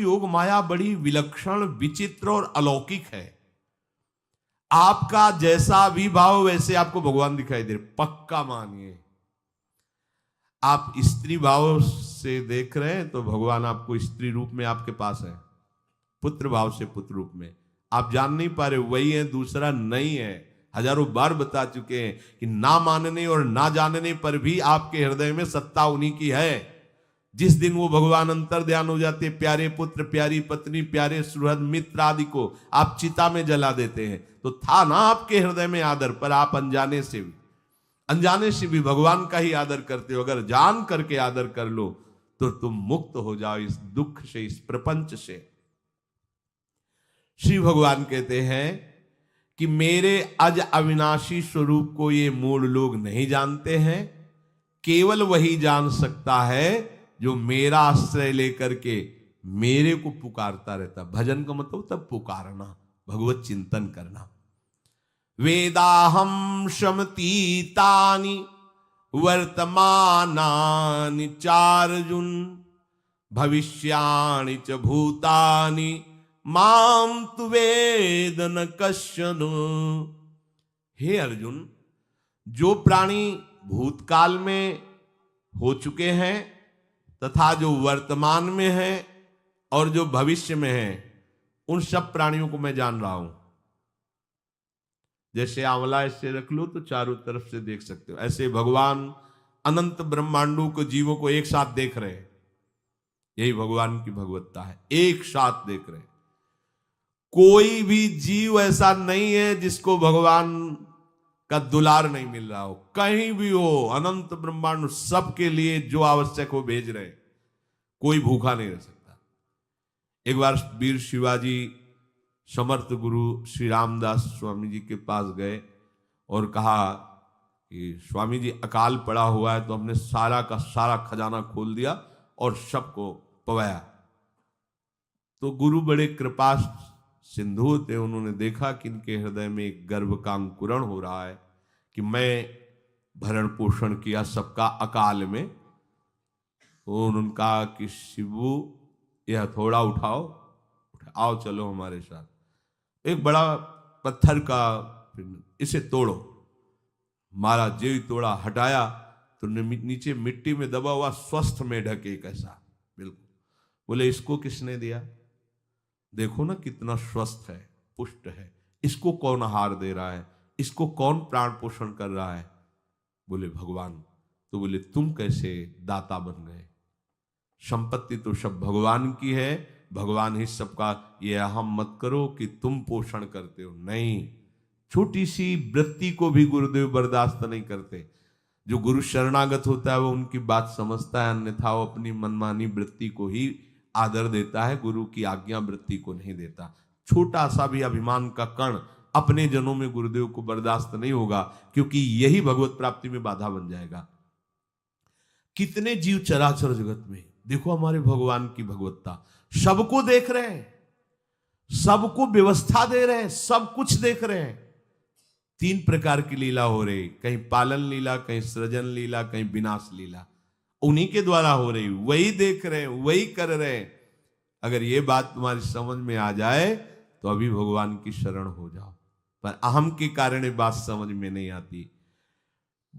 योग माया बड़ी विलक्षण, विचित्र और अलौकिक है। आपका जैसा भी भाव वैसे आपको भगवान दिखाई दे, पक्का मानिए। आप स्त्री भाव से देख रहे हैं तो भगवान आपको स्त्री रूप में आपके पास है, पुत्र भाव से पुत्र रूप में। आप जान नहीं पा रहे, वही है, दूसरा नहीं है। हजारों बार बता चुके हैं कि ना मानने और ना जानने पर भी आपके हृदय में सत्ता उन्हीं की है। जिस दिन वो भगवान अंतर ध्यान हो जाते, प्यारे पुत्र, प्यारी पत्नी, प्यारे सुहृद मित्र आदि को आप चिता में जला देते हैं, तो था ना आपके हृदय में आदर, पर आप अनजाने से भी भगवान का ही आदर करते हो। अगर जान करके आदर कर लो तो तुम मुक्त हो जाओ इस दुख से, इस प्रपंच से। श्री भगवान कहते हैं कि मेरे अज अविनाशी स्वरूप को ये मूढ़ लोग नहीं जानते हैं। केवल वही जान सकता है जो मेरा आश्रय लेकर के मेरे को पुकारता रहता। भजन का मतलब तब पुकारना, भगवत चिंतन करना। वेदाहम शमतीतानि वर्तमानानि चार्जुन भविष्याणि च भूतानि माम तु वेद न कश्चन। हे अर्जुन, जो प्राणी भूतकाल में हो चुके हैं तथा जो वर्तमान में है और जो भविष्य में है, उन सब प्राणियों को मैं जान रहा हूं। जैसे आंवला ऐसे रख लो तो चारों तरफ से देख सकते हो, ऐसे भगवान अनंत ब्रह्मांडों को, जीवों को एक साथ देख रहे हैं। यही भगवान की भगवत्ता है, एक साथ देख रहे हैं। कोई भी जीव ऐसा नहीं है जिसको भगवान का दुलार नहीं मिल रहा हो। कहीं भी हो, अनंत ब्रह्मांड सबके लिए जो आवश्यक हो भेज रहे। कोई भूखा नहीं रह सकता। एक बार वीर शिवाजी समर्थ गुरु श्री रामदास स्वामी जी के पास गए और कहा कि स्वामी जी, अकाल पड़ा हुआ है, तो हमने सारा का सारा खजाना खोल दिया और सबको पवाया। तो गुरु बड़े कृपा सिंधु थे, उन्होंने देखा कि इनके हृदय में एक गर्व का अंकुरण हो रहा है कि मैं भरण पोषण किया सबका अकाल में। तो उन्होंने कहा कि शिवू, यह थोड़ा उठाओ, आओ चलो हमारे साथ। एक बड़ा पत्थर का, इसे तोड़ो। महाराज जी तोड़ा, हटाया तो नीचे मिट्टी में दबा हुआ स्वस्थ मेढक एक ऐसा, बिल्कुल। बोले इसको किसने दिया? देखो ना कितना स्वस्थ है, पुष्ट है। इसको कौन आहार दे रहा है? इसको कौन प्राण पोषण कर रहा है? बोले भगवान। तो बोले तुम कैसे दाता बन गए? संपत्ति तो सब भगवान की है, भगवान ही सबका। ये अहम मत करो कि तुम पोषण करते हो, नहीं। छोटी सी वृत्ति को भी गुरुदेव बर्दाश्त नहीं करते। जो गुरु शरणागत होता है वो उनकी बात समझता है, अन्यथा वो अपनी मनमानी वृत्ति को ही आदर देता है, गुरु की आज्ञा वृत्ति को नहीं देता। छोटा सा भी अभिमान का कण अपने जनों में गुरुदेव को बर्दाश्त नहीं होगा, क्योंकि यही भगवत प्राप्ति में बाधा बन जाएगा। कितने जीव चराचर जगत में, देखो हमारे भगवान की भगवत्ता, सबको देख रहे हैं, सबको व्यवस्था दे रहे हैं, सब कुछ देख रहे हैं। 3 प्रकार की लीला हो रही, कहीं पालन लीला, कहीं सृजन लीला, कहीं विनाश लीला। उन्हीं के द्वारा हो रही, वही देख रहे हैं, वही कर रहे हैं। अगर ये बात तुम्हारी समझ में आ जाए तो अभी भगवान की शरण हो जाओ। पर अहम के कारण ये बात समझ में नहीं आती।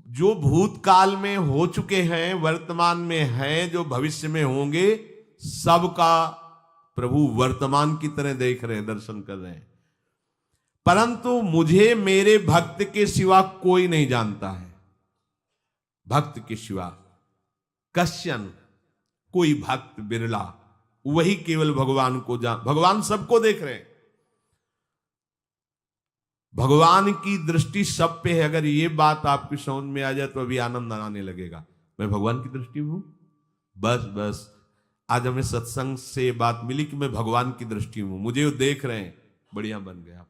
जो भूतकाल में हो चुके हैं, वर्तमान में हैं, जो भविष्य में होंगे, सबका प्रभु वर्तमान की तरह देख रहे हैं, दर्शन कर रहे हैं। परंतु मुझे मेरे भक्त के सिवा कोई नहीं जानता है। भक्त के सिवा कश्यन, कोई भक्त बिरला, वही केवल भगवान को भगवान सबको देख रहे हैं। भगवान की दृष्टि सब पे है। अगर ये बात आपकी समझ में आ जाए तो अभी आनंद आने लगेगा। मैं भगवान की दृष्टि में हूं, बस आज हमें सत्संग से बात मिली कि मैं भगवान की दृष्टि में हूं, मुझे वो देख रहे हैं, बढ़िया बन गया।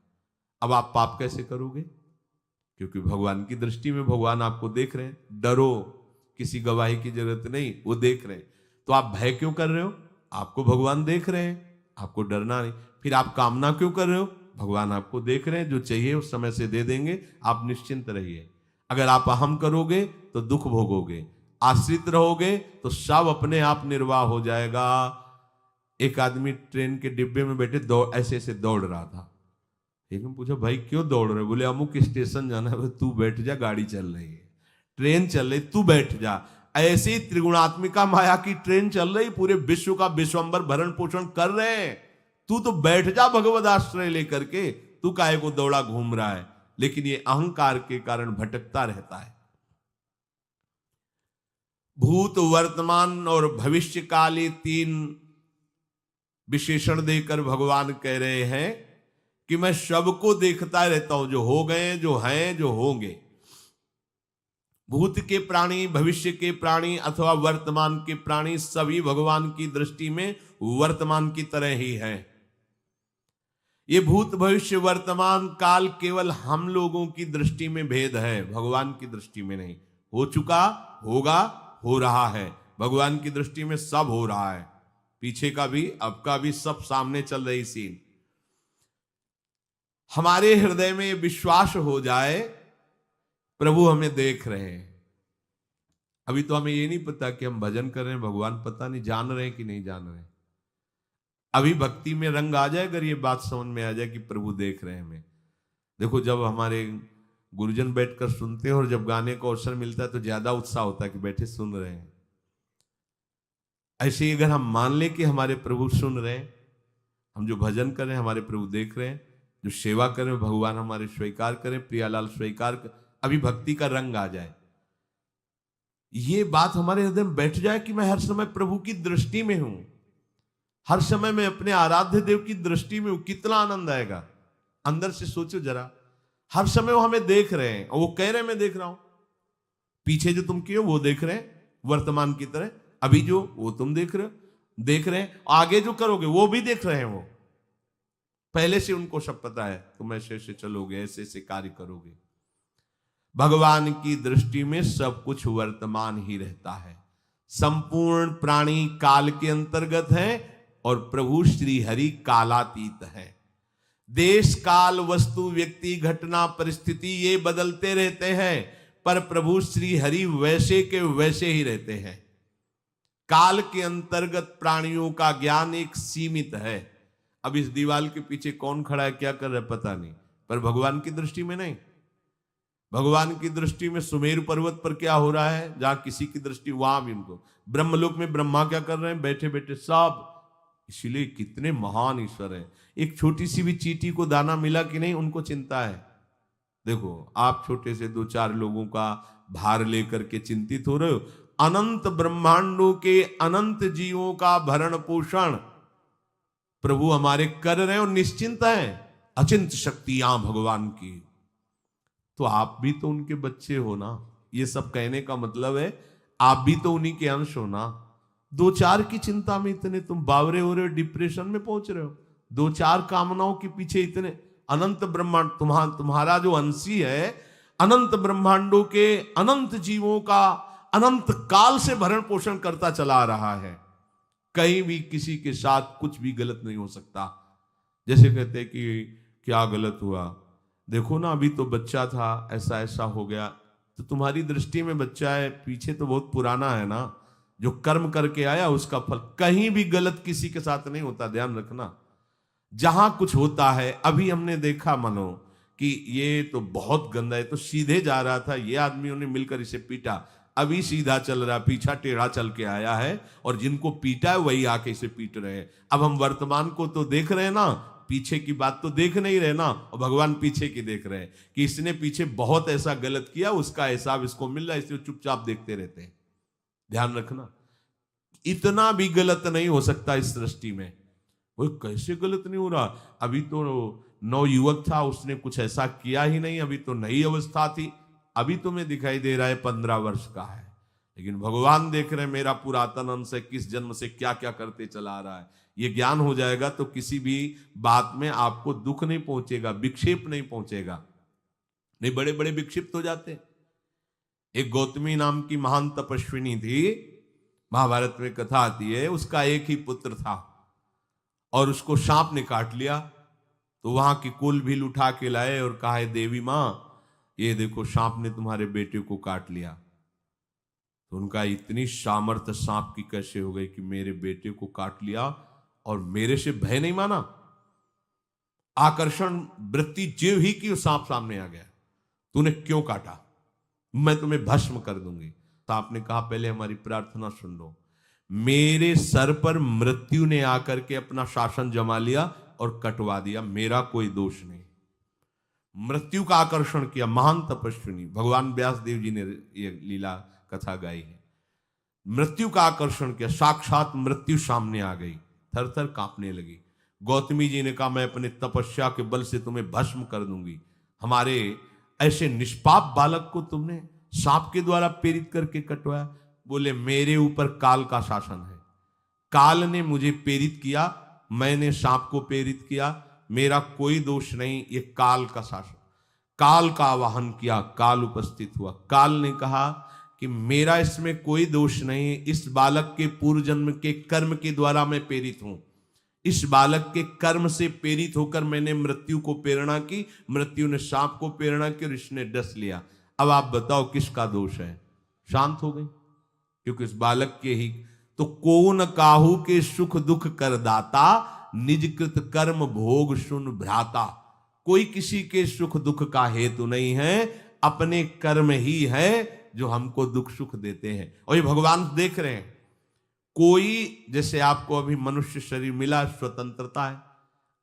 अब आप पाप कैसे करोगे? क्योंकि भगवान की दृष्टि में भगवान आपको देख रहे हैं। डरो, किसी गवाही की जरूरत नहीं, वो देख रहे हैं। तो आप भय क्यों कर रहे हो? आपको भगवान देख रहे हैं, आपको डरना नहीं। फिर आप कामना क्यों कर रहे हो? भगवान आपको देख रहे हैं, जो चाहिए उस समय से दे देंगे, आप निश्चिंत रहिए। अगर आप अहम करोगे तो दुख भोगोगे, आश्रित रहोगे तो सब अपने आप निर्वाह हो जाएगा। एक आदमी ट्रेन के डिब्बे में बैठे ऐसे ऐसे दौड़ रहा था। एक ने पूछा भाई क्यों दौड़ रहे? बोले अमुक स्टेशन जाना है। तू बैठ जा, गाड़ी चल रही है, ट्रेन चल रही, तू बैठ जा। ऐसी त्रिगुणात्मिका माया की ट्रेन चल रही, पूरे विश्व का विश्वंबर भरण पोषण कर रहे हैं, तू तो बैठ जा भगवद आश्रय लेकर के, तू काहे को दौड़ा घूम रहा है? लेकिन ये अहंकार के कारण भटकता रहता है। भूत, वर्तमान और भविष्य काल, ये 3 विशेषण देकर भगवान कह रहे हैं कि मैं सबको देखता रहता हूं, जो हो गए, जो हैं, जो होंगे। भूत के प्राणी, भविष्य के प्राणी अथवा वर्तमान के प्राणी सभी भगवान की दृष्टि में वर्तमान की तरह ही है। ये भूत, भविष्य, वर्तमान काल केवल हम लोगों की दृष्टि में भेद है, भगवान की दृष्टि में नहीं। हो चुका, होगा, हो रहा है। भगवान की दृष्टि में सब हो रहा है, पीछे का भी, अब का भी, सब सामने चल रही सीन। हमारे हृदय में विश्वास हो जाए प्रभु हमें देख रहे हैं। अभी तो हमें ये नहीं पता कि हम भजन कर रहे हैं, भगवान पता नहीं जान रहे हैं कि नहीं जान रहे हैं। अभी भक्ति में रंग आ जाए, अगर ये बात समझ में आ जाए कि प्रभु देख रहे हैं हमें। देखो, जब हमारे गुरुजन बैठकर सुनते हैं और जब गाने का अवसर मिलता है तो ज्यादा उत्साह होता है कि बैठे सुन रहे हैं। ऐसे ही अगर हम मान लें कि हमारे प्रभु सुन रहे हैं, हम जो भजन कर रहे हैं हमारे प्रभु देख रहे हैं, जो सेवा करें भगवान हमारे स्वीकार करें, प्रियालाल स्वीकार कर, अभी भक्ति का रंग आ जाए, ये बात हमारे हृदय में बैठ जाए कि मैं हर समय प्रभु की दृष्टि में हूं, हर समय मैं अपने आराध्य देव की दृष्टि में हूं, कितना आनंद आएगा। अंदर से सोचो जरा, हर समय वो हमें देख रहे हैं और वो कह रहे हैं मैं देख रहा हूं। पीछे जो तुम किए हो वो देख रहे हैं वर्तमान की तरह, अभी जो वो तुम देख रहे हैं, आगे जो करोगे वो भी देख रहे हैं। वो पहले से उनको सब पता है, तुम ऐसे ऐसे चलोगे, ऐसे ऐसे कार्य करोगे। भगवान की दृष्टि में सब कुछ वर्तमान ही रहता है। संपूर्ण प्राणी काल के अंतर्गत है और प्रभु श्री हरि कालातीत है। देश, काल, वस्तु, व्यक्ति, घटना, परिस्थिति ये बदलते रहते हैं, पर प्रभु श्री हरि वैसे के वैसे ही रहते हैं। काल के अंतर्गत प्राणियों का ज्ञान एक सीमित है। अब इस दीवार के पीछे कौन खड़ा है, क्या कर रहा है, पता नहीं, पर भगवान की दृष्टि में नहीं। भगवान की दृष्टि में सुमेरु पर्वत पर क्या हो रहा है, जहां किसी की दृष्टि, वहां भी उनको, ब्रह्मलोक में ब्रह्मा क्या कर रहे हैं, बैठे बैठे सब। इसीलिए कितने महान ईश्वर हैं। एक छोटी सी भी चींटी को दाना मिला कि नहीं, उनको चिंता है। देखो, आप छोटे से 2-4 लोगों का भार लेकर के चिंतित हो रहे हो, अनंत ब्रह्मांडों के अनंत जीवों का भरण पोषण प्रभु हमारे कर रहे हैं और निश्चिंत है। अचिंत शक्तियां भगवान की, तो आप भी तो उनके बच्चे हो ना। ये सब कहने का मतलब है आप भी तो उन्हीं के अंश हो ना। 2-4 की चिंता में इतने तुम बावरे हो रहे हो, डिप्रेशन में पहुंच रहे हो, 2-4 कामनाओं के पीछे इतने। अनंत ब्रह्मांड तुम्हारा जो अंशी है, अनंत ब्रह्मांडों के अनंत जीवों का अनंत काल से भरण पोषण करता चला आ रहा है। कहीं भी किसी के साथ कुछ भी गलत नहीं हो सकता। जैसे कहते हैं कि क्या गलत हुआ, देखो ना अभी तो बच्चा था, ऐसा ऐसा हो गया, तो तुम्हारी दृष्टि में बच्चा है, पीछे तो बहुत पुराना है ना, जो कर्म करके आया उसका फल। कहीं भी गलत किसी के साथ नहीं होता, ध्यान रखना। जहां कुछ होता है, अभी हमने देखा मनो कि ये तो बहुत गंदा है, तो सीधे जा रहा था, ये आदमियों ने मिलकर इसे पीटा, अभी सीधा चल रहा, पीछा टेढ़ा चल के आया है, और जिनको पीटा है वही आके इसे पीट रहे हैं। अब हम वर्तमान को तो देख रहे हैं ना, पीछे की बात तो देख नहीं रहे ना, और भगवान पीछे की देख रहे हैं कि इसने पीछे बहुत ऐसा गलत किया, उसका हिसाब इसको मिल रहा है, इसलिए चुपचाप देखते रहते हैं। ध्यान रखना, इतना भी गलत नहीं हो सकता इस सृष्टि में। वो कैसे गलत नहीं हो रहा, अभी तो नवयुवक था, उसने कुछ ऐसा किया ही नहीं, अभी तो नई अवस्था थी, अभी तुम्हें दिखाई दे रहा है 15 वर्ष का है, लेकिन भगवान देख रहे हैं मेरा पुरातन अंश है, किस जन्म से क्या क्या करते चला आ रहा है। ये ज्ञान हो जाएगा तो किसी भी बात में आपको दुख नहीं पहुंचेगा, विक्षेप नहीं पहुंचेगा। नहीं, बड़े बड़े विक्षिप्त हो जाते। एक गौतमी नाम की महान तपस्विनी थी, महाभारत में कथा आती है, उसका एक ही पुत्र था और उसको सांप ने काट लिया। तो वहां की कुल भी उठा के लाए और कहा, देवी मां ये देखो सांप ने तुम्हारे बेटे को काट लिया। तो उनका इतनी सामर्थ्य सांप की कैसे हो गई कि मेरे बेटे को काट लिया और मेरे से भय नहीं माना। आकर्षण वृत्ति जीव ही की सांप सामने आ गया, तूने क्यों काटा, मैं तुम्हें भस्म कर दूंगी। तो आपने कहा पहले हमारी प्रार्थना सुन लो। मेरे सर पर मृत्यु ने आकर के अपना शासन जमा लिया और कटवा दिया, मेरा कोई दोष नहीं। मृत्यु का आकर्षण किया, महान तपस्विनी भगवान व्यास देव जी ने ये लीला कथा गाई है। मृत्यु का आकर्षण किया, साक्षात मृत्यु सामने आ गई, थर थर कांपने लगी। गौतमी जी ने कहा मैं अपने तपस्या के बल से तुम्हें भस्म कर दूंगी। हमारे ऐसे निष्पाप बालक को तुमने सांप के द्वारा प्रेरित करके कटवाया। बोले मेरे ऊपर काल का शासन है, काल ने मुझे प्रेरित किया, मैंने सांप को प्रेरित किया, मेरा कोई दोष नहीं, ये काल का शासन। काल का आवाहन किया, काल उपस्थित हुआ। काल ने कहा कि मेरा इसमें कोई दोष नहीं, इस बालक के पूर्व जन्म के कर्म के द्वारा मैं प्रेरित हूं। इस बालक के कर्म से प्रेरित होकर मैंने मृत्यु को प्रेरणा की, मृत्यु ने सांप को प्रेरणा की और इसने डस लिया। अब आप बताओ किसका दोष है? शांत हो गई, क्योंकि इस बालक के ही तो कौन काहू के सुख दुख कर दाता, निज कृत कर्म भोग सुन भ्राता। कोई किसी के सुख दुख का हेतु नहीं है, अपने कर्म ही है जो हमको दुख सुख देते हैं। और ये भगवान देख रहे हैं। कोई जैसे आपको अभी मनुष्य शरीर मिला, स्वतंत्रता है,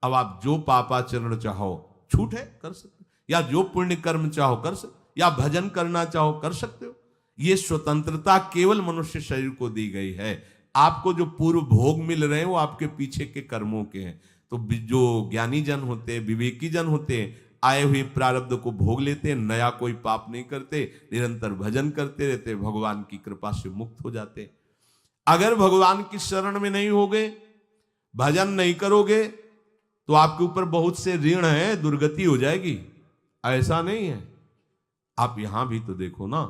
अब आप जो पापाचरण चाहो छूट है कर सकते हो, या जो पुण्य कर्म चाहो कर सकते, या भजन करना चाहो कर सकते हो। ये स्वतंत्रता केवल मनुष्य शरीर को दी गई है। आपको जो पूर्व भोग मिल रहे हैं वो आपके पीछे के कर्मों के हैं। तो जो ज्ञानी जन होते हैं, विवेकी जन होते हैं, आए हुए प्रारब्ध को भोग लेते हैं, नया कोई पाप नहीं करते, निरंतर भजन करते रहते, भगवान की कृपा से मुक्त हो जाते। अगर भगवान की शरण में नहीं होगे, भजन नहीं करोगे, तो आपके ऊपर बहुत से ऋण है, दुर्गति हो जाएगी। ऐसा नहीं है। आप यहां भी तो देखो ना,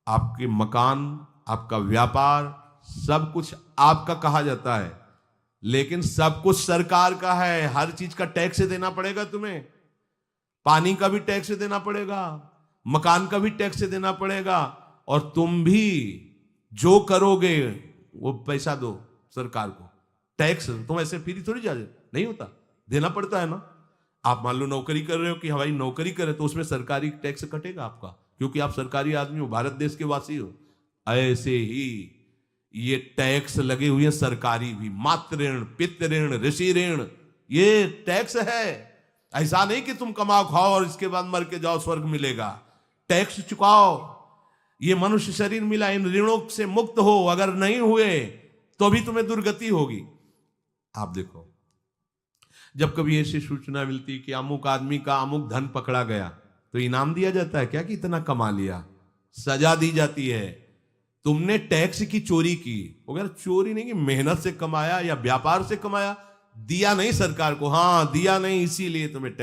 आपके मकान, आपका व्यापार, सब कुछ आपका कहा जाता है, लेकिन सब कुछ सरकार का है। हर चीज का टैक्स देना पड़ेगा तुम्हें। पानी का भी टैक्स देना पड़ेगा, मकान का भी टैक्स देना पड़ेगा, और तुम भी जो करोगे वो पैसा दो सरकार को। टैक्स तुम ऐसे फ्री थोड़ी जा नहीं होता, देना पड़ता है ना। आप मान लो नौकरी कर रहे हो कि हमारी नौकरी करे, तो उसमें सरकारी टैक्स कटेगा आपका, क्योंकि आप सरकारी आदमी हो, भारत देश के वासी हो। ऐसे ही ये टैक्स लगे हुए हैं सरकारी भी, मातृ ऋण, पितृ ऋण, ऋषि ऋण, ये टैक्स है। ऐसा नहीं कि तुम कमाओ खाओ और इसके बाद मर के जाओ स्वर्ग मिलेगा। टैक्स चुकाओ। ये मनुष्य शरीर मिला, इन ऋणों से मुक्त हो। अगर नहीं हुए तो भी तुम्हें दुर्गति होगी। आप देखो, जब कभी ऐसी सूचना मिलती कि अमुक आदमी का अमुक धन पकड़ा गया, तो इनाम दिया जाता है क्या कि इतना कमा लिया? सजा दी जाती है। तुमने टैक्स की चोरी की, अगर चोरी नहीं की, मेहनत से कमाया या व्यापार से कमाया, दिया नहीं सरकार को, हाँ दिया नहीं, इसीलिए तुम्हें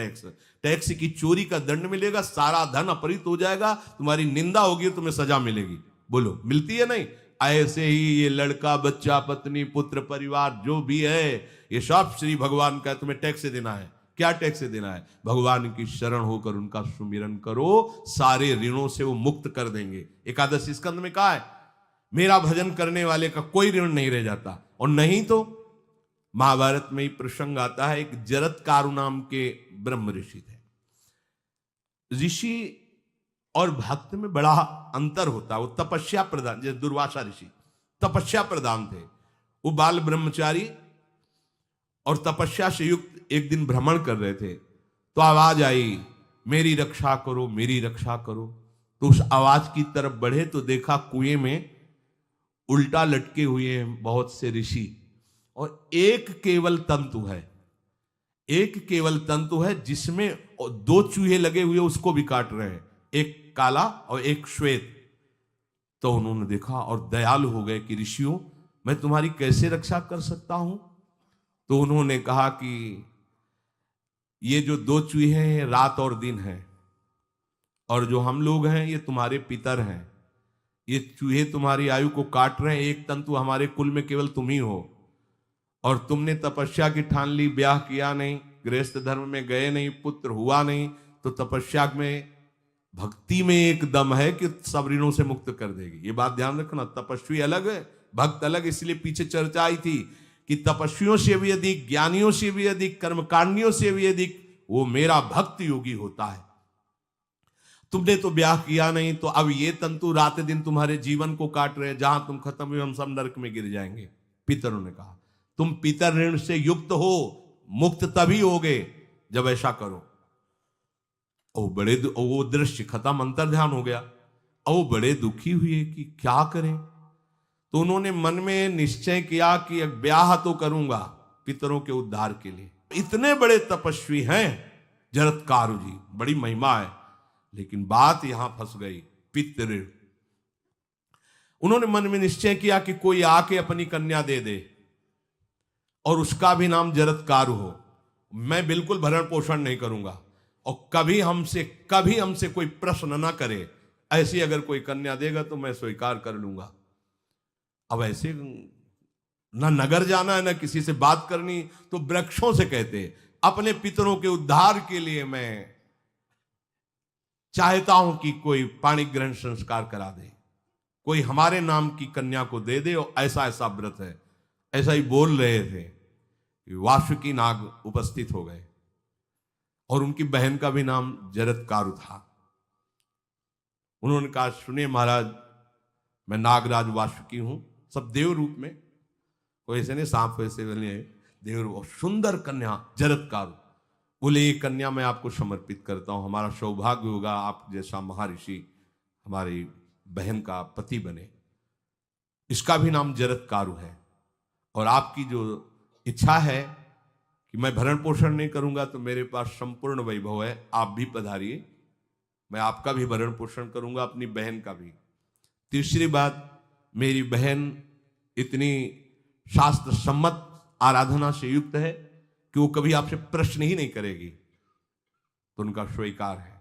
टैक्स की चोरी का दंड मिलेगा, सारा धन अपहृत हो जाएगा, तुम्हारी निंदा होगी, तुम्हें सजा मिलेगी। बोलो मिलती है नहीं? ऐसे ही ये लड़का, बच्चा, पत्नी, पुत्र, परिवार जो भी है, ये सब श्री भगवान का तुम्हें टैक्स देना है। क्या टैक्स देना है? भगवान की शरण होकर उनका सुमिरन करो, सारे ऋणों से वो मुक्त कर देंगे। एकादश स्कंद में कहा है, मेरा भजन करने वाले का कोई ऋण नहीं रह जाता। और नहीं तो महाभारत में ही प्रसंग आता है, एक जरत कारु नाम के ब्रह्म ऋषि थे। ऋषि और भक्त में बड़ा अंतर होता है। वो तपस्या प्रधान, जैसे दुर्वासा ऋषि तपस्या प्रधान थे, वो बाल ब्रह्मचारी और तपस्या से युक्त एक दिन भ्रमण कर रहे थे, तो आवाज आई, मेरी रक्षा करो, मेरी रक्षा करो। तो उस आवाज की तरफ बढ़े तो देखा कुएं में उल्टा लटके हुए हैं बहुत से ऋषि, और एक केवल तंतु है, एक केवल तंतु है जिसमें दो चूहे लगे हुए, उसको भी काट रहे हैं, एक काला और एक श्वेत। तो उन्होंने देखा और दयालु हो गए कि ऋषियों, मैं तुम्हारी कैसे रक्षा कर सकता हूं? तो उन्होंने कहा कि ये जो दो चूहे हैं रात और दिन हैं, और जो हम लोग हैं ये तुम्हारे पितर हैं। ये चूहे तुम्हारी आयु को काट रहे हैं, एक तंतु हमारे कुल में केवल तुम ही हो, और तुमने तपस्या की ठान ली, ब्याह किया नहीं, गृहस्थ धर्म में गए नहीं, पुत्र हुआ नहीं, तो तपस्या में, भक्ति में एक दम है कि सब ऋणों से मुक्त कर देगी। ये बात ध्यान रखना। तपस्वी अलग है, भक्त अलग। इसलिए पीछे चर्चा आई थी कि तपस्वियों से भी अधिक, ज्ञानियों से भी अधिक, कर्मकांडियों से भी अधिक वो मेरा भक्त योगी होता है। तुमने तो ब्याह किया नहीं, तो अब ये तंतु रात दिन तुम्हारे जीवन को काट रहे हैं, जहां तुम खत्म हुए हम सब नरक में गिर जाएंगे। पितरों ने कहा तुम पितर ऋण से युक्त हो, मुक्त तभी होगे जब ऐसा करो। वो दृश्य खत्म, अंतर ध्यान हो गया। वो बड़े दुखी हुए कि क्या करें। तो उन्होंने मन में निश्चय किया कि एक ब्याह तो करूंगा पितरों के उद्धार के लिए। इतने बड़े तपस्वी हैं जरत्कारु जी, बड़ी महिमा है, लेकिन बात यहां फंस गई। पितृ, उन्होंने मन में निश्चय किया कि कोई आके अपनी कन्या दे दे और उसका भी नाम जरत्कारु हो। मैं बिल्कुल भरण पोषण नहीं करूंगा और कभी हमसे कोई प्रश्न ना करे। ऐसी अगर कोई कन्या देगा तो मैं स्वीकार कर लूंगा। अब ऐसे ना नगर जाना है ना किसी से बात करनी, तो वृक्षों से कहते अपने पितरों के उद्धार के लिए मैं चाहता हूं कि कोई पाणी ग्रहण संस्कार करा दे, कोई हमारे नाम की कन्या को दे दे, और ऐसा ऐसा व्रत है। ऐसा ही बोल रहे थे, वासुकी नाग उपस्थित हो गए और उनकी बहन का भी नाम जरत्कारु था। उन्होंने कहा सुनिए महाराज, मैं नागराज वासुकी हूं, सब देव रूप में, कोई ऐसे नहीं सांप वैसे बने, देव रूप, सुंदर कन्या जरत्कारु। बोले ये कन्या मैं आपको समर्पित करता हूं, हमारा सौभाग्य होगा आप जैसा महर्षि हमारी बहन का पति बने। इसका भी नाम जरत्कारु है, और आपकी जो इच्छा है कि मैं भरण पोषण नहीं करूंगा, तो मेरे पास संपूर्ण वैभव है, आप भी पधारिए, मैं आपका भी भरण पोषण करूंगा, अपनी बहन का भी। तीसरी बात, मेरी बहन इतनी शास्त्र सम्मत आराधना से युक्त है कि वो कभी आपसे प्रश्न ही नहीं करेगी, तो उनका स्वीकार है।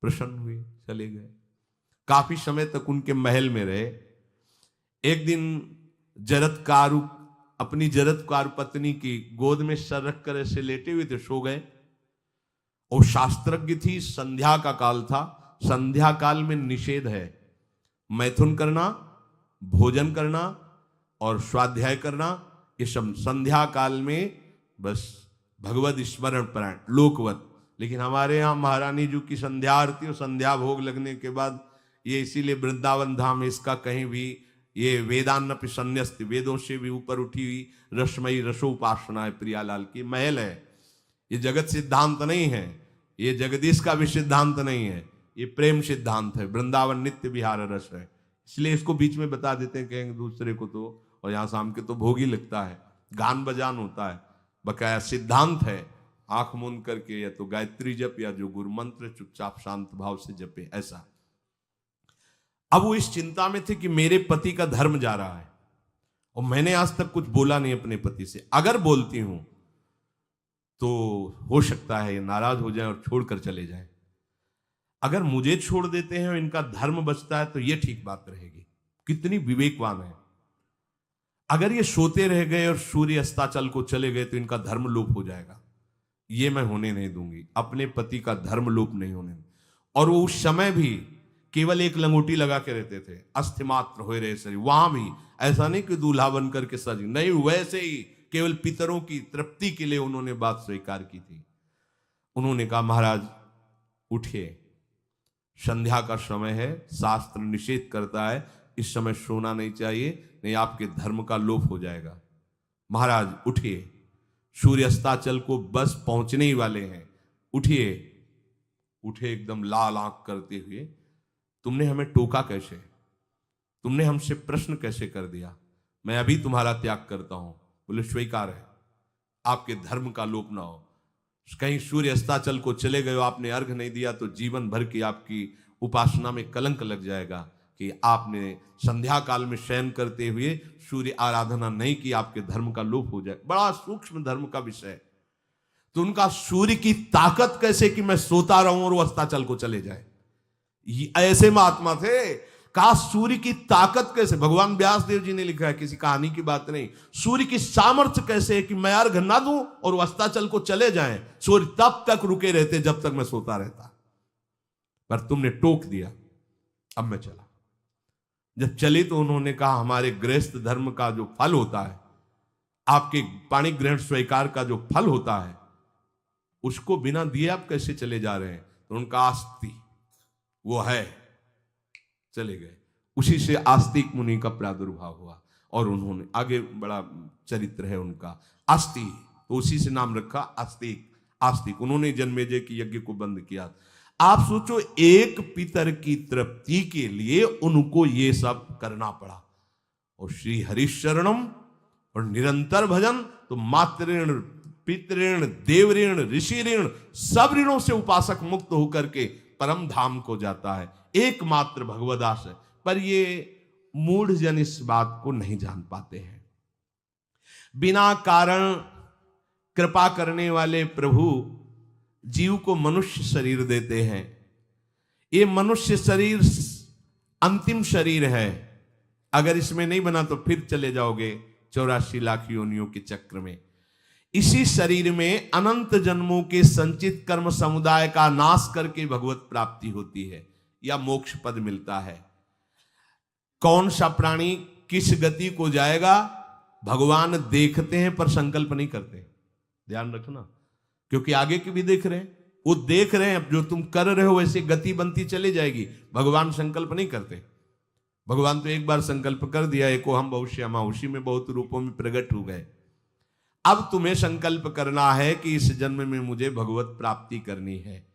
प्रसन्न हुए, चले गए। काफी समय तक उनके महल में रहे। एक दिन जरत्कारु अपनी जरत्कारु पत्नी की गोद में सर रख कर ऐसे लेटे हुए थे, सो गए। और शास्त्रज्ञ थी, संध्या का काल था। संध्या काल में निषेध है मैथुन करना, भोजन करना और स्वाध्याय करना, ये सब संध्या काल में बस भगवत स्मरण परायण लोकवत। लेकिन हमारे यहाँ महारानी जी की संध्या आरती और संध्या भोग लगने के बाद ये, इसीलिए वृंदावन धाम इसका कहीं भी ये वेदान्नपि संन्यस्त, वेदों से भी ऊपर उठी हुई रसमयी रसोपासना है प्रियालाल की, महल है। ये जगत सिद्धांत नहीं है, ये जगदीश का भी सिद्धांत नहीं है, ये प्रेम सिद्धांत है। वृंदावन नित्य विहार रस है, इसलिए इसको बीच में बता देते हैं कहेंगे दूसरे को तो, और यहाँ शाम के तो भोग ही लगता है, गान बजान होता है, बकाया सिद्धांत है। आंख मूंद करके या तो गायत्री जप या जो गुरु मंत्र चुपचाप शांत भाव से जपे, ऐसा। अब वो इस चिंता में थे कि मेरे पति का धर्म जा रहा है, और मैंने आज तक कुछ बोला नहीं अपने पति से, अगर बोलती हूं तो हो सकता है ये नाराज हो जाए और छोड़कर चले जाए। अगर मुझे छोड़ देते हैं और इनका धर्म बचता है तो ये ठीक बात रहेगी। कितनी विवेकवान है। अगर ये सोते रह गए और सूर्य अस्ताचल को चले गए तो इनका धर्म लोप हो जाएगा, ये मैं होने नहीं दूंगी, अपने पति का धर्म लोप नहीं होने। और वो उस समय भी केवल एक लंगोटी लगा के रहते थे, अस्थिमात्र हो रहे शरीर। वहां भी ऐसा नहीं कि दूल्हा बन करके सज, नहीं, वैसे ही केवल पितरों की तृप्ति के लिए उन्होंने बात स्वीकार की थी। उन्होंने कहा महाराज उठिए, संध्या का समय है, शास्त्र निषेध करता है इस समय सोना नहीं चाहिए, नहीं आपके धर्म का लोप हो जाएगा। महाराज उठिए, सूर्य अस्ताचल को बस पहुंचने ही वाले हैं, उठिए। उठे एकदम लाल आंख करते हुए, तुमने हमें टोका कैसे, तुमने हमसे प्रश्न कैसे कर दिया, मैं अभी तुम्हारा त्याग करता हूं। बोले स्वीकार है, आपके धर्म का लोप ना हो। कहीं सूर्य अस्ताचल को चले गए, आपने अर्घ नहीं दिया तो जीवन भर की आपकी उपासना में कलंक लग जाएगा कि आपने संध्या काल में शयन करते हुए सूर्य आराधना नहीं की, आपके धर्म का लोप हो जाए। बड़ा सूक्ष्म धर्म का विषय। तो उनका सूर्य की ताकत कैसे कि मैं सोता रहूं और वो अस्ताचल को चले जाए, ऐसे महात्मा थे। कहा सूर्य की ताकत कैसे, भगवान व्यास देव जी ने लिखा है, किसी कहानी की बात नहीं। सूर्य की सामर्थ्य कैसे है कि मैं अर्घ ना दूं और अस्ताचल को चले जाएं, सूर्य तब तक रुके रहते जब तक मैं सोता रहता, पर तुमने टोक दिया, अब मैं चला। जब चले तो उन्होंने कहा हमारे गृहस्थ धर्म का जो फल होता है आपके पाणी ग्रहण स्वीकार का जो फल होता है उसको बिना दिए आप कैसे चले जा रहे हैं? तो उनका आस्ति वो है, चले गए। उसी से आस्तिक मुनि का प्रादुर्भाव हुआ और उन्होंने आगे बड़ा चरित्र है उनका, आस्ति, तो उसी से नाम रखा आस्तिक। आस्तिक उन्होंने जन्मेजय की यज्ञ को बंद किया। आप सोचो, एक पितर की तृप्ति के लिए उनको ये सब करना पड़ा। और श्री हरिशरणम और निरंतर भजन, तो मातृण, पितृण, देवऋण, ऋषि ऋण, सब ऋणों से उपासक मुक्त होकर के परम धाम को जाता है। एकमात्र भगवदास है। पर ये मूढ़ जन इस बात को नहीं जान पाते हैं। बिना कारण कृपा करने वाले प्रभु जीव को मनुष्य शरीर देते हैं। ये मनुष्य शरीर अंतिम शरीर है। अगर इसमें नहीं बना तो फिर चले जाओगे 84 लाख योनियों के चक्र में। इसी शरीर में अनंत जन्मों के संचित कर्म समुदाय का नाश करके भगवत प्राप्ति होती है या मोक्ष पद मिलता है। कौन सा प्राणी किस गति को जाएगा भगवान देखते हैं पर संकल्प नहीं करते। ध्यान रखना, क्योंकि आगे की भी देख रहे हैं। वो देख रहे हैं जो तुम कर रहे हो वैसे गति बनती चली जाएगी। भगवान संकल्प नहीं करते। भगवान तो एक बार संकल्प कर दिया, एको हम बहुश्यामा, उसी में बहुत रूपों में प्रकट हो गए। अब तुम्हें संकल्प करना है कि इस जन्म में मुझे भगवत प्राप्ति करनी है।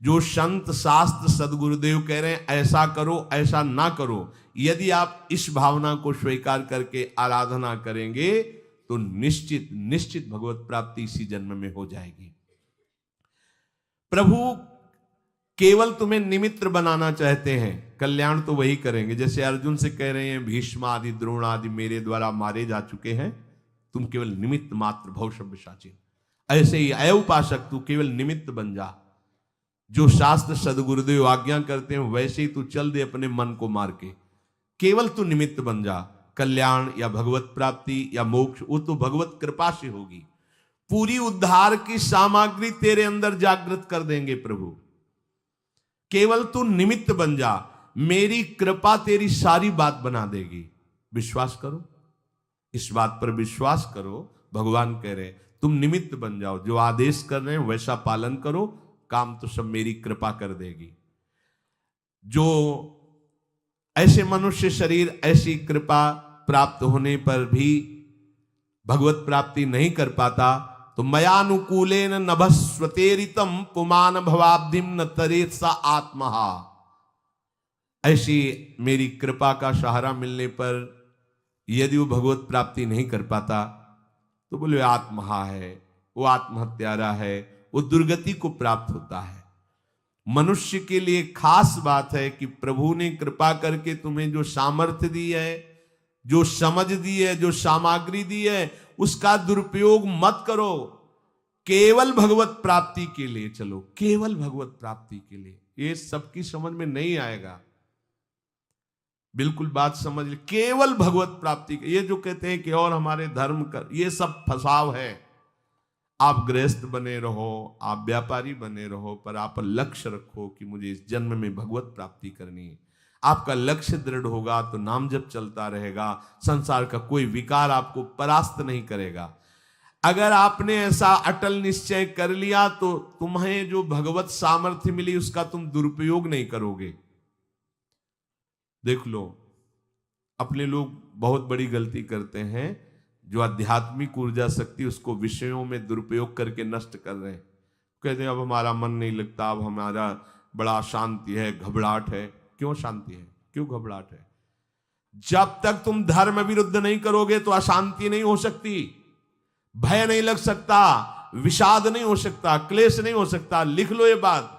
जो संत शास्त्र सदगुरुदेव कह रहे हैं ऐसा करो ऐसा ना करो, यदि आप इस भावना को स्वीकार करके आराधना करेंगे तो निश्चित निश्चित भगवत प्राप्ति इसी जन्म में हो जाएगी। प्रभु केवल तुम्हें निमित्त बनाना चाहते हैं, कल्याण तो वही करेंगे। जैसे अर्जुन से कह रहे हैं भीष्म आदि द्रोण आदि मेरे द्वारा मारे जा चुके हैं, तुम केवल निमित्त मात्र भव सव्यसाची। ऐसे ही अय उपासक तू केवल निमित्त बन जा। जो शास्त्र सदगुरुदेव आज्ञा करते हैं वैसे ही तू चल दे अपने मन को मार के। केवल तू निमित्त बन जा। कल्याण या भगवत प्राप्ति या मोक्ष वो तो भगवत कृपा से होगी। पूरी उद्धार की सामग्री तेरे अंदर जागृत कर देंगे प्रभु। केवल तू निमित्त बन जा, मेरी कृपा तेरी सारी बात बना देगी। विश्वास करो, इस बात पर विश्वास करो। भगवान कह रहे हैं तुम निमित्त बन जाओ, जो आदेश कर रहे हैं वैसा पालन करो, काम तो सब मेरी कृपा कर देगी। जो ऐसे मनुष्य शरीर ऐसी कृपा प्राप्त होने पर भी भगवत प्राप्ति नहीं कर पाता, तो मयानुकूलेन नभस्वतेरितम पुमान भवाब्धिम न तरेत सा आत्महा। ऐसी मेरी कृपा का सहारा मिलने पर यदि वो भगवत प्राप्ति नहीं कर पाता तो बोले आत्महा है, वो आत्महत्यारा है, वो दुर्गति को प्राप्त होता है। मनुष्य के लिए खास बात है कि प्रभु ने कृपा करके तुम्हें जो सामर्थ्य दी है, जो समझ दी है, जो सामग्री दी है, उसका दुरुपयोग मत करो। केवल भगवत प्राप्ति के लिए चलो, केवल भगवत प्राप्ति के लिए। ये सबकी समझ में नहीं आएगा, बिल्कुल बात समझ ले। केवल भगवत प्राप्ति, ये जो कहते हैं कि और हमारे धर्म कर, ये सब फसाव है। आप गृहस्थ बने रहो, आप व्यापारी बने रहो, पर आप लक्ष्य रखो कि मुझे इस जन्म में भगवत प्राप्ति करनी है। आपका लक्ष्य दृढ़ होगा तो नाम जप चलता रहेगा, संसार का कोई विकार आपको परास्त नहीं करेगा। अगर आपने ऐसा अटल निश्चय कर लिया तो तुम्हें जो भगवत सामर्थ्य मिली उसका तुम दुरुपयोग नहीं करोगे। देख लो, अपने लोग बहुत बड़ी गलती करते हैं, जो आध्यात्मिक ऊर्जा शक्ति उसको विषयों में दुरुपयोग करके नष्ट कर रहे हैं। कहते हैं अब हमारा मन नहीं लगता, अब हमारा बड़ा शांति है, घबराहट है। क्यों शांति है, क्यों घबराहट है? जब तक तुम धर्म विरुद्ध नहीं करोगे तो अशांति नहीं हो सकती, भय नहीं लग सकता, विषाद नहीं हो सकता, क्लेश नहीं हो सकता। लिख लो ये बात।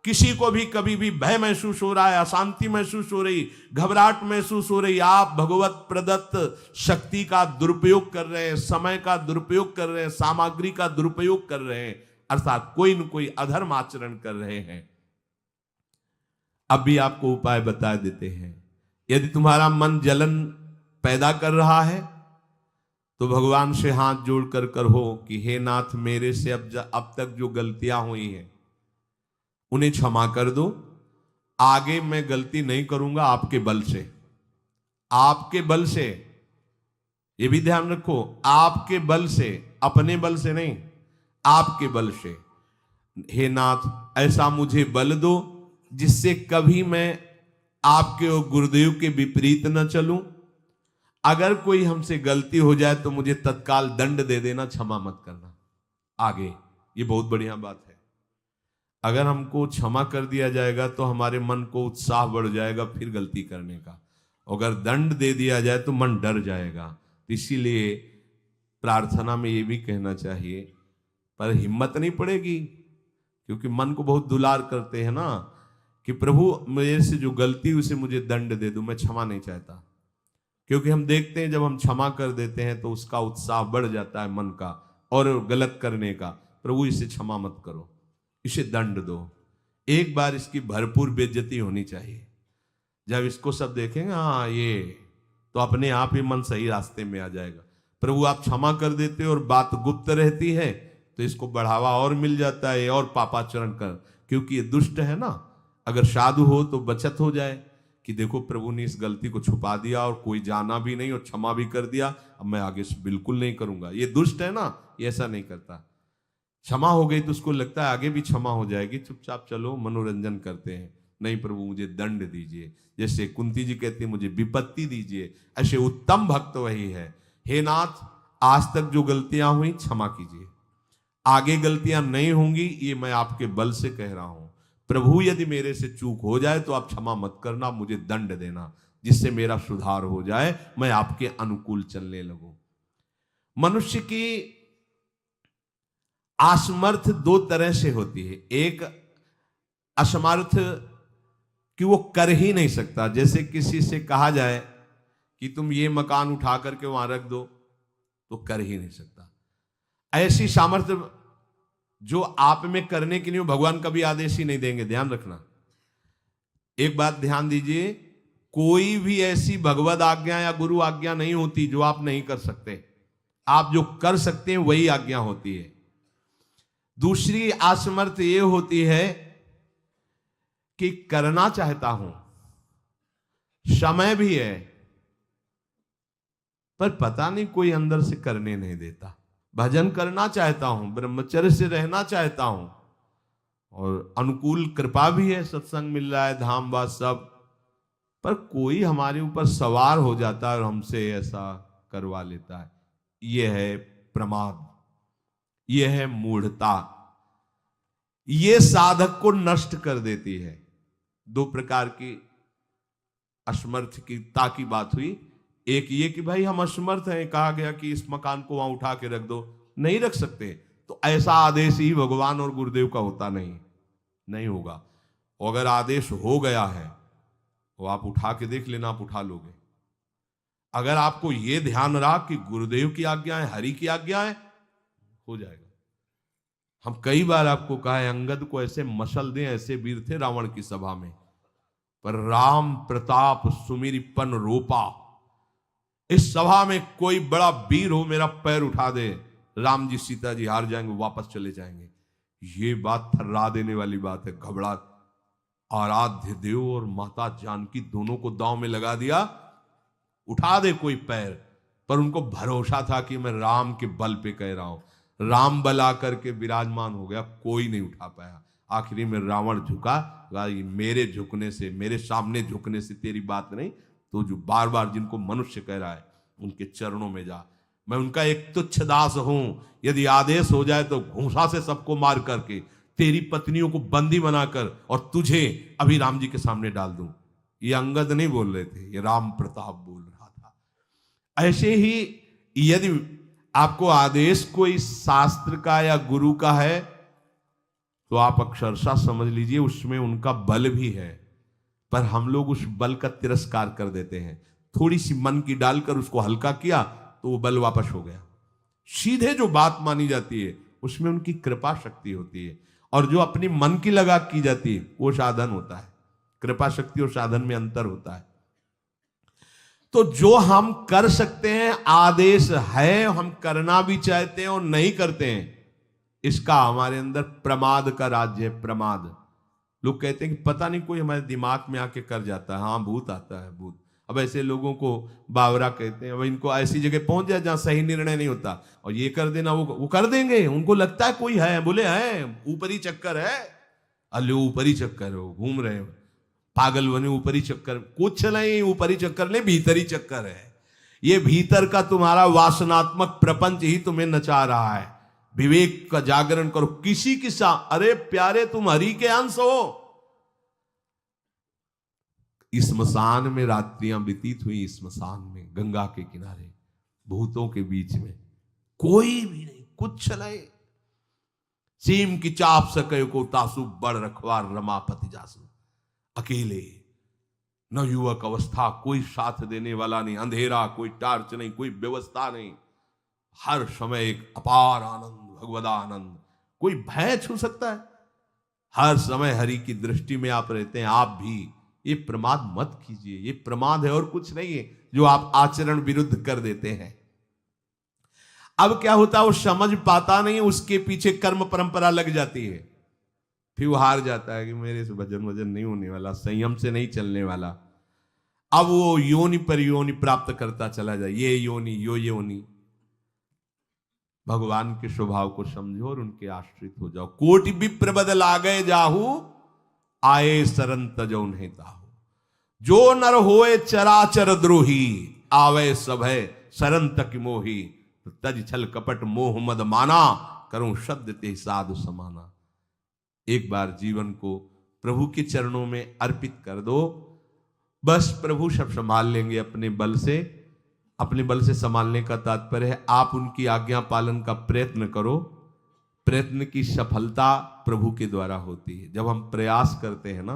किसी को भी कभी भी भय महसूस हो रहा है, अशांति महसूस हो रही, घबराहट महसूस हो रही, आप भगवत प्रदत्त शक्ति का दुरुपयोग कर रहे हैं, समय का दुरुपयोग कर रहे हैं, सामग्री का दुरुपयोग कर रहे हैं, अर्थात कोई न कोई अधर्म आचरण कर रहे हैं। अब भी आपको उपाय बता देते हैं। यदि तुम्हारा मन जलन पैदा कर रहा है तो भगवान से हाथ जोड़कर कहो कि हे नाथ, मेरे से अब तक जो गलतियां हुई हैं उन्हें क्षमा कर दो। आगे मैं गलती नहीं करूंगा, आपके बल से, आपके बल से। ये भी ध्यान रखो, आपके बल से, अपने बल से नहीं, आपके बल से। हे नाथ ऐसा मुझे बल दो जिससे कभी मैं आपके और गुरुदेव के विपरीत न चलूं। अगर कोई हमसे गलती हो जाए तो मुझे तत्काल दंड दे देना, क्षमा मत करना आगे। ये बहुत बढ़िया बात है। अगर हमको क्षमा कर दिया जाएगा तो हमारे मन को उत्साह बढ़ जाएगा फिर गलती करने का। अगर दंड दे दिया जाए तो मन डर जाएगा। इसीलिए प्रार्थना में ये भी कहना चाहिए, पर हिम्मत नहीं पड़ेगी, क्योंकि मन को बहुत दुलार करते हैं ना, कि प्रभु मेरे से जो गलती उसे मुझे दंड दे दो, मैं क्षमा नहीं चाहता। क्योंकि हम देखते हैं जब हम क्षमा कर देते हैं तो उसका उत्साह बढ़ जाता है मन का और गलत करने का। प्रभु इसे क्षमा मत करो, इसे दंड दो। एक बार इसकी भरपूर बेइज्जती होनी चाहिए। जब इसको सब देखेंगे हाँ ये, तो अपने आप ही मन सही रास्ते में आ जाएगा। प्रभु आप क्षमा कर देते हो और बात गुप्त रहती है तो इसको बढ़ावा और मिल जाता है और पापाचरण कर, क्योंकि ये दुष्ट है ना। अगर साधु हो तो बचत हो जाए कि देखो प्रभु ने इस गलती को छुपा दिया और कोई जाना भी नहीं और क्षमा भी कर दिया, अब मैं आगे से बिल्कुल नहीं करूंगा। ये दुष्ट है ना, ये ऐसा नहीं करता। क्षमा हो गई तो उसको लगता है आगे भी क्षमा हो जाएगी, चुपचाप चलो मनोरंजन करते हैं। नहीं प्रभु मुझे दंड दीजिए, जैसे कुंती जी कहती है मुझे विपत्ति दीजिए। ऐसे उत्तम भक्त वही है। हे नाथ आज तक जो गलतियां हुई क्षमा कीजिए, आगे गलतियां नहीं होंगी, ये मैं आपके बल से कह रहा हूं। प्रभु यदि मेरे से चूक हो जाए तो आप क्षमा मत करना, मुझे दंड देना, जिससे मेरा सुधार हो जाए, मैं आपके अनुकूल चलने लगूं। मनुष्य की असमर्थ दो तरह से होती है। एक असमर्थ कि वो कर ही नहीं सकता। जैसे किसी से कहा जाए कि तुम ये मकान उठा करके वहां रख दो, तो कर ही नहीं सकता। ऐसी सामर्थ्य जो आप में करने के लिए भगवान कभी आदेश ही नहीं देंगे, ध्यान रखना। एक बात ध्यान दीजिए, कोई भी ऐसी भगवद आज्ञा या गुरु आज्ञा नहीं होती जो आप नहीं कर सकते। आप जो कर सकते हैं वही आज्ञा होती है। दूसरी असमर्थ ये होती है कि करना चाहता हूं, समय भी है, पर पता नहीं कोई अंदर से करने नहीं देता। भजन करना चाहता हूं, ब्रह्मचर्य से रहना चाहता हूं, और अनुकूल कृपा भी है, सत्संग मिल रहा है, धाम वास सब, पर कोई हमारे ऊपर सवार हो जाता है और हमसे ऐसा करवा लेता है। यह है प्रमाद, यह है मूढ़ता। यह साधक को नष्ट कर देती है। दो प्रकार की असमर्थता की बात हुई। एक ये कि भाई हम असमर्थ हैं, कहा गया कि इस मकान को वहां उठा के रख दो, नहीं रख सकते, तो ऐसा आदेश ही भगवान और गुरुदेव का होता नहीं होगा। और अगर आदेश हो गया है तो आप उठा के देख लेना, आप उठा लोगे। अगर आपको यह ध्यान रहा कि गुरुदेव की आज्ञा है, हरि की आज्ञा है, हो जाएगा। हम कई बार आपको कहा है, अंगद को ऐसे मसल दें, ऐसे वीर थे रावण की सभा में, पर राम प्रताप सुमिरिपन रोपा। इस सभा में कोई बड़ा वीर हो, मेरा पैर उठा दे, राम जी सीता जी हार जाएंगे, वापस चले जाएंगे। ये बात थर्रा देने वाली बात है। घबरा, आराध्य देव और माता जानकी दोनों को दांव में लगा दिया, उठा दे कोई पैर। पर उनको भरोसा था कि मैं राम के बल पे कह रहा हूं। राम बल आकर के विराजमान हो गया, कोई नहीं उठा पाया। आखिरी में रावण झुका, मेरे झुकने से, मेरे सामने झुकने से तेरी बात नहीं, तो जो बार बार जिनको मनुष्य कह रहा है उनके चरणों में जा, मैं उनका एक तुच्छ दास हूं। यदि आदेश हो जाए तो घूंसा से सबको मार करके तेरी पत्नियों को बंदी बनाकर और तुझे अभी राम जी के सामने डाल दूं। ये अंगद नहीं बोल रहे थे, ये राम प्रताप बोल रहा था। ऐसे ही यदि आपको आदेश कोई शास्त्र का या गुरु का है तो आप अक्षरशः समझ लीजिए उसमें उनका बल भी है, पर हम लोग उस बल का तिरस्कार कर देते हैं। थोड़ी सी मन की डालकर उसको हल्का किया तो वो बल वापस हो गया। सीधे जो बात मानी जाती है उसमें उनकी कृपा शक्ति होती है, और जो अपनी मन की लगा की जाती है वो साधन होता है। कृपा शक्ति और साधन में अंतर होता है। तो जो हम कर सकते हैं, आदेश है, हम करना भी चाहते हैं और नहीं करते हैं, इसका हमारे अंदर प्रमाद का राज्य है। प्रमाद। लोग कहते हैं कि पता नहीं कोई हमारे दिमाग में आके कर जाता है। हाँ, भूत आता है, भूत। अब ऐसे लोगों को बावरा कहते हैं। अब इनको ऐसी जगह पहुंच जाए जहां सही निर्णय नहीं होता, और ये कर देना वो कर देंगे। उनको लगता है कोई है, बोले है ऊपरी चक्कर है, अल्ले ऊपरी चक्कर हो, घूम रहे हो पागल बने, ऊपरी चक्कर कुछ नहीं, ऊपरी चक्कर नहीं, भीतरी चक्कर है। ये भीतर का तुम्हारा वासनात्मक प्रपंच ही तुम्हें नचा रहा है। विवेक का जागरण करो। किसी की अरे प्यारे तुम हरि के अंश हो। स्मशान में रात्रियां व्यतीत हुई, स्मशान में गंगा के किनारे भूतों के बीच में, कोई भी नहीं, कुछ नहीं। सीम की चाप सके को तासु बड़ रखवार रमापति जासु, अकेले, न युवक अवस्था, कोई साथ देने वाला नहीं, अंधेरा, कोई टार्च नहीं, कोई व्यवस्था नहीं, हर समय एक अपार आनंद, भगवदानंद। कोई भय छू सकता है? हर समय हरि की दृष्टि में आप रहते हैं। आप भी ये प्रमाद मत कीजिए, ये प्रमाद है और कुछ नहीं है जो आप आचरण विरुद्ध कर देते हैं। अब क्या होता है, वो समझ पाता नहीं, उसके पीछे कर्म परंपरा लग जाती है, फिर वो हार जाता है कि मेरे से भजन वजन नहीं होने वाला, संयम से नहीं चलने वाला। अब वो योनि पर योनि प्राप्त करता चला जाए, ये योनि यो योनि। भगवान के स्वभाव को समझो और उनके आश्रित हो जाओ। कोटि विप्र बदल आ गए जाहू, आए सरन तजो नहीं ताहू। जो नर होए चराचर द्रोही, आवे सभय सरन तक मोही। तज छल कपट मोह मद माना, करूं शब्द ते साधु समाना। एक बार जीवन को प्रभु के चरणों में अर्पित कर दो, बस प्रभु सब संभाल लेंगे अपने बल से। अपने बल से संभालने का तात्पर्य है आप उनकी आज्ञा पालन का प्रयत्न करो। प्रयत्न की सफलता प्रभु के द्वारा होती है। जब हम प्रयास करते हैं ना,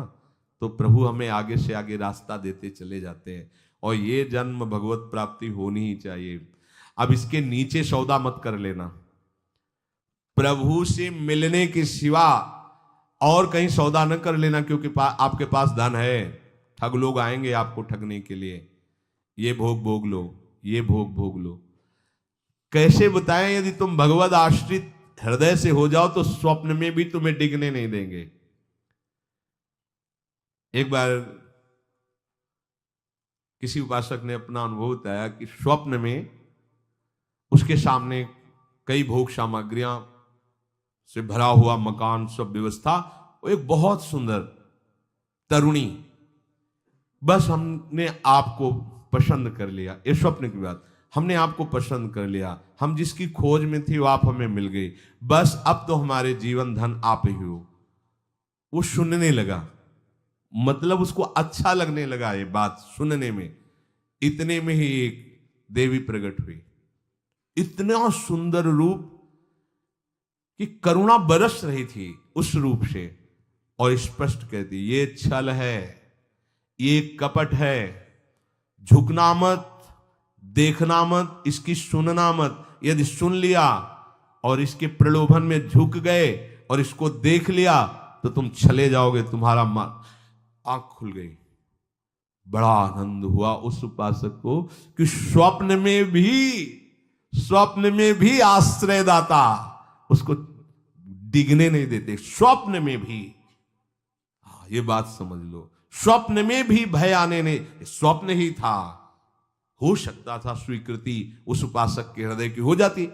तो प्रभु हमें आगे से आगे रास्ता देते चले जाते हैं, और ये जन्म भगवत प्राप्ति होनी ही चाहिए। अब इसके नीचे सौदा मत कर लेना। प्रभु से मिलने के सिवा और कहीं सौदा न कर लेना, क्योंकि आपके पास धन है। ठग लोग आएंगे आपको ठगने के लिए, ये भोग भोग लो, ये भोग भोग लो। कैसे बताएं? यदि तुम भगवत आश्रित हृदय से हो जाओ तो स्वप्न में भी तुम्हें डिगने नहीं देंगे। एक बार किसी उपासक ने अपना अनुभव बताया कि स्वप्न में उसके सामने कई भोग सामग्रियां से भरा हुआ मकान, सब व्यवस्था, एक बहुत सुंदर तरुणी, बस हमने आपको पसंद कर लिया। ये स्वप्न की बात, हमने आपको पसंद कर लिया, हम जिसकी खोज में थे वो आप हमें मिल गई, बस अब तो हमारे जीवन धन आप ही हो। वो सुनने लगा, मतलब उसको अच्छा लगने लगा ये बात सुनने में। इतने में ही एक देवी प्रकट हुई, इतना सुंदर रूप कि करुणा बरस रही थी उस रूप से, और स्पष्ट कहती ये छल है, ये कपट है, झुकना मत, देखना मत, इसकी सुनना मत। यदि सुन लिया और इसके प्रलोभन में झुक गए और इसको देख लिया तो तुम चले जाओगे, तुम्हारा आंख खुल गई। बड़ा आनंद हुआ उस उपासक को कि स्वप्न में भी आश्रयदाता उसको डिगने नहीं देते। स्वप्न में भी, ये बात समझ लो, स्वप्न में भी भय आने नहीं, स्वप्न ही था। हो सकता था स्वीकृति उस उपासक के हृदय की हो जाती,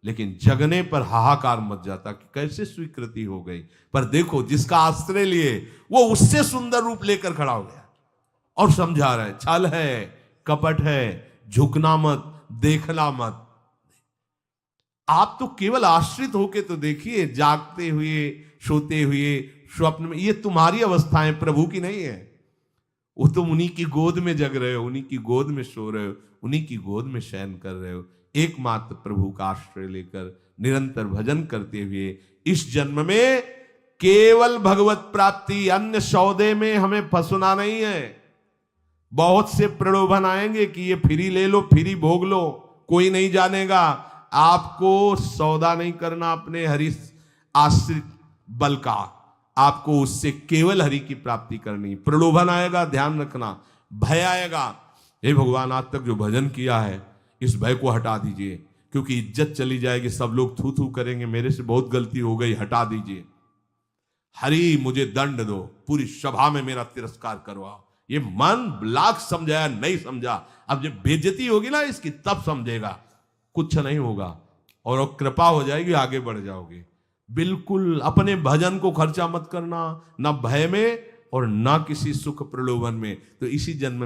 लेकिन जगने पर हाहाकार मच जाता कि कैसे स्वीकृति हो गई। पर देखो, जिसका आश्रय लिए वो उससे सुंदर रूप लेकर खड़ा हो गया और समझा रहा है छल है, कपट है, झुकना मत, देखना मत। आप तो केवल आश्रित होके तो देखिए, जागते हुए, सोते हुए, स्वप्न में, ये तुम्हारी अवस्थाएं, प्रभु की नहीं है। वो तुम उन्हीं की गोद में जग रहे हो, उन्हीं की गोद में सो रहे हो, उन्हीं की गोद में शयन कर रहे हो। एकमात्र प्रभु का आश्रय लेकर निरंतर भजन करते हुए इस जन्म में केवल भगवत प्राप्ति, अन्य सौदे में हमें फंसना नहीं है। बहुत से प्रलोभन आएंगे कि ये फ्री ले लो, फ्री भोग लो, कोई नहीं जानेगा। आपको सौदा नहीं करना अपने हरि आश्रित बल का, आपको उससे केवल हरि की प्राप्ति करनी। प्रलोभन आएगा, ध्यान रखना, भय आएगा। हे भगवान, आज तक जो भजन किया है इस भय को हटा दीजिए, क्योंकि इज्जत चली जाएगी, सब लोग थू थू करेंगे, मेरे से बहुत गलती हो गई, हटा दीजिए। हरि मुझे दंड दो, पूरी सभा में मेरा तिरस्कार करवाओ, ये मन लाख समझाया नहीं समझा, अब जब बेइज्जती होगी ना इसकी तब समझेगा, कुछ नहीं होगा और कृपा हो जाएगी, आगे बढ़ जाओगे। बिल्कुल अपने भजन को खर्चा मत करना, ना भय में और ना किसी सुख प्रलोभन में। तो इसी जन्म में